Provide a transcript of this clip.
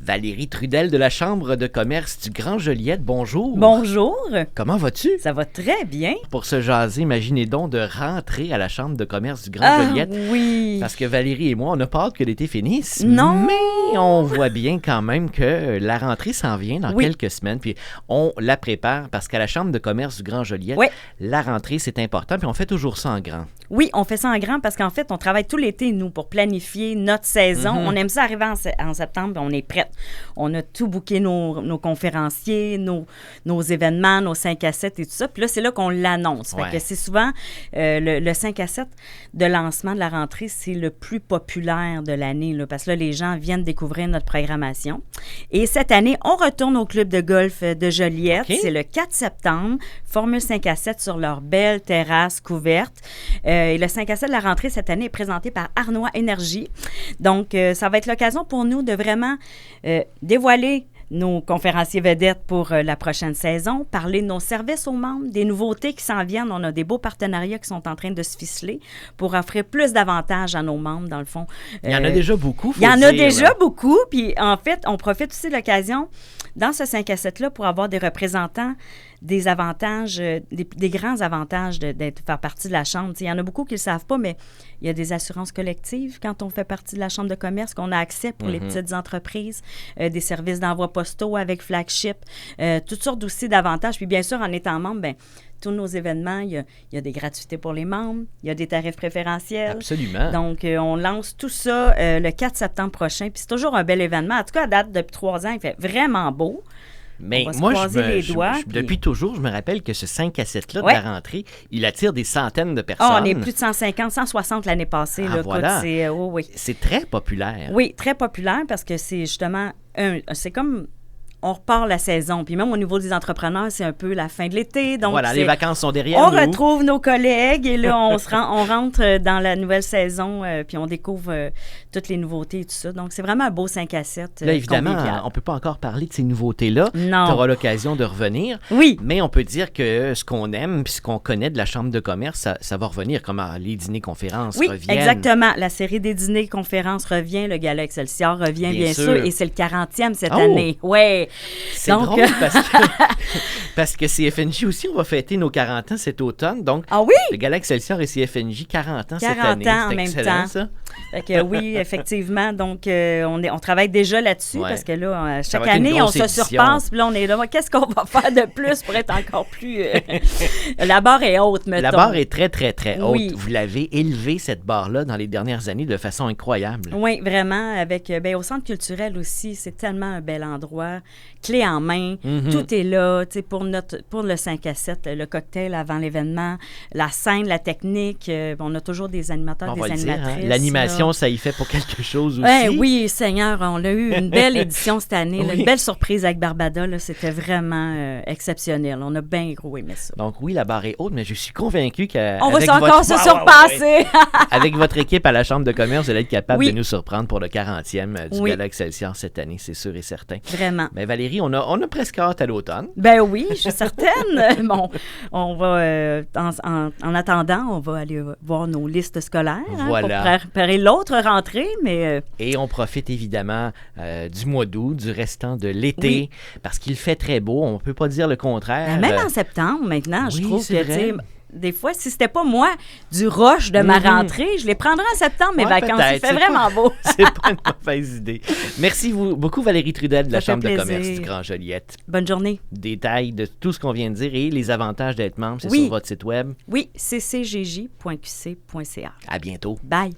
Valérie Trudel de la Chambre de commerce du Grand Joliette, bonjour. Bonjour. Comment vas-tu? Ça va très bien. Pour se jaser, imaginez donc de rentrer à la Chambre de commerce du Grand Joliette. Oui. Parce que Valérie et moi, on n'a pas hâte que l'été finisse. Non. Mais on voit bien quand même que la rentrée s'en vient dans quelques semaines. Puis on la prépare parce qu'à la Chambre de commerce du Grand Joliette, la rentrée, c'est important. Puis on fait toujours ça en grand. Oui, on fait ça en grand parce qu'en fait, on travaille tout l'été, nous, pour planifier notre saison. On aime ça arriver en septembre, on est prête. On a tout booké, nos conférenciers, nos événements, nos 5 à 7 et tout ça. Puis là, c'est là qu'on l'annonce. Fait que c'est souvent le 5 à 7 de lancement de la rentrée, c'est le plus populaire de l'année, là, parce que là, les gens viennent découvrir notre programmation. Et cette année, on retourne au club de golf de Joliette. C'est le 4 septembre. Formule 5 à 7 sur leur belle terrasse couverte. Et le 5 à 7 de la rentrée cette année est présenté par Arnois Énergie. Donc, ça va être l'occasion pour nous de vraiment dévoiler nos conférenciers vedettes pour la prochaine saison, parler de nos services aux membres, des nouveautés qui s'en viennent. On a des beaux partenariats qui sont en train de se ficeler pour offrir plus d'avantages à nos membres, dans le fond. Il y en a déjà beaucoup, Il y en a déjà beaucoup, puis en fait, on profite aussi de l'occasion dans ce 5 à 7-là pour avoir des représentants des avantages, des grands avantages de faire partie de la Chambre. Il y en a beaucoup qui ne le savent pas, mais il y a des assurances collectives quand on fait partie de la Chambre de commerce qu'on a accès pour les petites entreprises, des services d'envoi postaux avec Flagship, toutes sortes aussi d'avantages. Puis bien sûr, en étant membre, bien, tous nos événements, il y a des gratuités pour les membres, il y a des tarifs préférentiels. Absolument. Donc, on lance tout ça le 4 septembre prochain. Puis c'est toujours un bel événement. En tout cas, à date, depuis 3 ans, il fait vraiment beau. Mais moi, depuis toujours, je me rappelle que ce 5 à 7-là de la rentrée, il attire des centaines de personnes. On est plus de 150, 160 l'année passée. Ah, là, voilà. Écoute, c'est très populaire. Oui, très populaire parce que c'est justement, c'est comme... On repart la saison. Puis même au niveau des entrepreneurs, c'est un peu la fin de l'été. Donc voilà, les vacances sont derrière nous. On nous. retrouve nos collègues et là, on rentre dans la nouvelle saison puis on découvre toutes les nouveautés et tout ça. Donc, c'est vraiment un beau 5 à 7. Là, évidemment, on ne peut pas encore parler de ces nouveautés-là. Non. Tu auras l'occasion de revenir. Oui. Mais on peut dire que ce qu'on aime puis ce qu'on connaît de la Chambre de commerce, ça va revenir, comme les dîners-conférences reviennent. Oui, exactement. La série des dîners-conférences revient. Le Gala Excelsior revient, bien sûr. Et c'est le 40e cette année. Oui. C'est drôle parce que CFNJ aussi, on va fêter nos 40 ans cet automne. Donc, le Gala Excelsior et CFNJ, 40 ans cette année. 40 ans en même temps. Ça. Fait que, oui, effectivement. Donc, on travaille déjà là-dessus parce que là, chaque année, on se surpasse. Puis là, on est là, qu'est-ce qu'on va faire de plus pour être encore plus... La barre est haute, mettons. La barre est très, très, très haute. Oui. Vous l'avez élevée, cette barre-là, dans les dernières années de façon incroyable. Oui, vraiment. Au Centre culturel aussi, c'est tellement un bel endroit. Clé en main. Tout est là. Pour le 5 à 7, le cocktail avant l'événement, la scène, la technique. On a toujours des animateurs, des animatrices. L'animation, ça y fait pour quelque chose aussi. Oui, Seigneur, on a eu une belle édition cette année, une belle surprise avec Barbada. Là, c'était vraiment exceptionnel. On a bien gros aimé ça. Donc oui, la barre est haute, mais je suis convaincu on va encore se surpasser. Avec votre équipe à la Chambre de commerce, vous allez être capable de nous surprendre pour le 40e du Gala Excelsior cette année, c'est sûr et certain. Vraiment. Mais Valérie, on a presque hâte à l'automne. Ben oui, je suis certaine. Bon, on va, en attendant, on va aller voir nos listes scolaires pour préparer l'autre rentrée. Et on profite évidemment du mois d'août, du restant de l'été, parce qu'il fait très beau. On ne peut pas dire le contraire. Même en septembre, maintenant, je trouve que... Des fois, si c'était pas moi du rush de ma rentrée, je les prendrais en septembre, mes vacances. Il fait vraiment beau. C'est pas une mauvaise idée. Merci beaucoup, Valérie Trudel de la Chambre de commerce du Grand Joliette. Bonne journée. Détails de tout ce qu'on vient de dire et les avantages d'être membre, c'est sur votre site web. Oui, ccgj.qc.ca. À bientôt. Bye.